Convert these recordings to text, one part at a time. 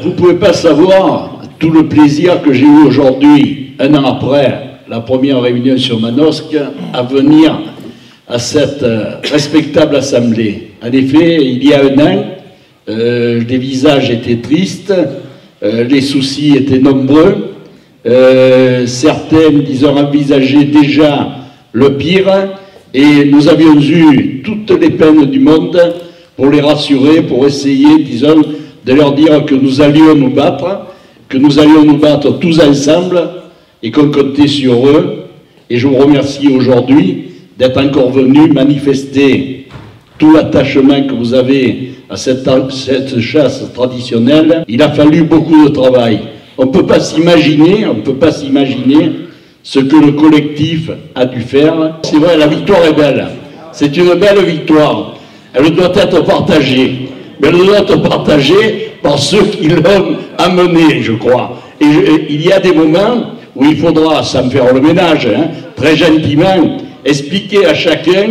Vous ne pouvez pas savoir tout le plaisir que j'ai eu aujourd'hui, un an après la première réunion sur Manosque, à venir à cette respectable assemblée. En effet, il y a un an, les visages étaient tristes, les soucis étaient nombreux, certains, disons, envisageaient déjà le pire, et nous avions eu toutes les peines du monde pour les rassurer, pour essayer, disons, de leur dire que nous allions nous battre tous ensemble, et qu'on comptait sur eux. Et je vous remercie aujourd'hui d'être encore venus manifester tout l'attachement que vous avez à cette chasse traditionnelle. Il a fallu beaucoup de travail. On ne peut pas s'imaginer ce que le collectif a dû faire. C'est vrai, la victoire est belle. C'est une belle victoire. Elle doit être partagée. Mais elle doit être partagée par ceux qui l'ont amenée, je crois. Et il y a des moments où il faudra, sans faire le ménage, très gentiment, expliquer à chacun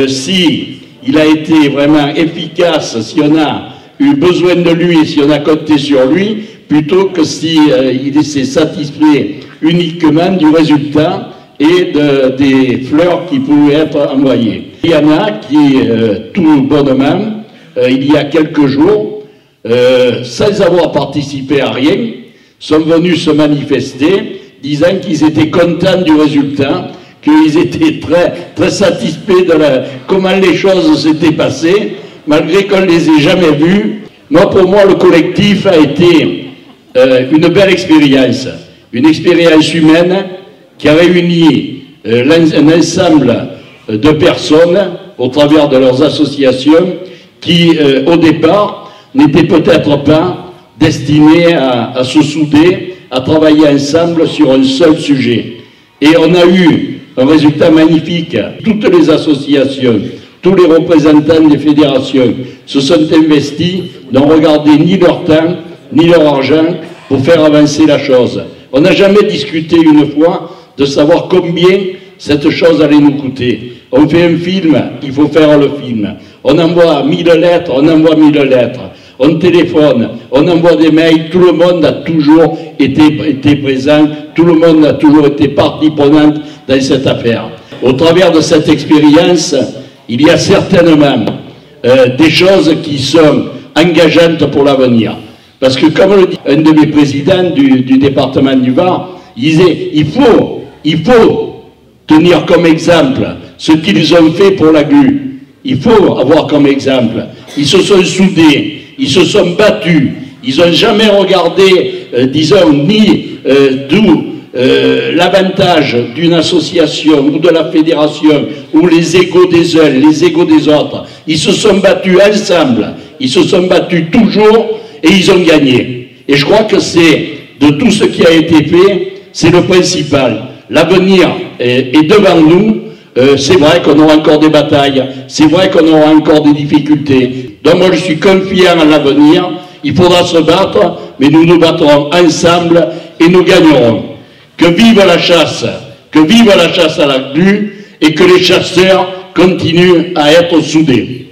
si il a été vraiment efficace, si on a eu besoin de lui, si on a compté sur lui, plutôt que si il s'est satisfait uniquement du résultat et des fleurs qui pouvaient être envoyées. Il y en a qui, tout bonnement, il y a quelques jours, sans avoir participé à rien, sont venus se manifester, disant qu'ils étaient contents du résultat, qu'ils étaient très, très satisfaits de comment les choses s'étaient passées, malgré qu'on ne les ait jamais vus. Moi, pour moi, le collectif a été une belle expérience, une expérience humaine qui a réuni un ensemble de personnes au travers de leurs associations qui, au départ, n'étaient peut-être pas destinées à se souder, à travailler ensemble sur un seul sujet. Et on a eu un résultat magnifique. Toutes les associations, tous les représentants des fédérations se sont investis, n'ont regardé ni leur temps, ni leur argent pour faire avancer la chose. On n'a jamais discuté une fois de savoir combien cette chose allait nous coûter. On fait un film, il faut faire le film. On envoie 1000 lettres, on envoie 1000 lettres. On téléphone, on envoie des mails, tout le monde a toujours été présent, tout le monde a toujours été partie prenante dans cette affaire. Au travers de cette expérience, il y a certainement des choses qui sont engageantes pour l'avenir. Parce que comme le dit un de mes présidents du département du Var, il disait, il faut tenir comme exemple ce qu'ils ont fait pour la glu. Il faut avoir comme exemple. Ils se sont soudés. Ils se sont battus, ils n'ont jamais regardé, disons, ni d'où l'avantage d'une association ou de la fédération, ou les égos des uns, les égos des autres. Ils se sont battus ensemble, ils se sont battus toujours et ils ont gagné. Et je crois que c'est, de tout ce qui a été fait, c'est le principal. L'avenir est devant nous. C'est vrai qu'on aura encore des batailles, c'est vrai qu'on aura encore des difficultés. Donc moi je suis confiant en l'avenir, il faudra se battre, mais nous nous battrons ensemble et nous gagnerons. Que vive la chasse à la glu et que les chasseurs continuent à être soudés.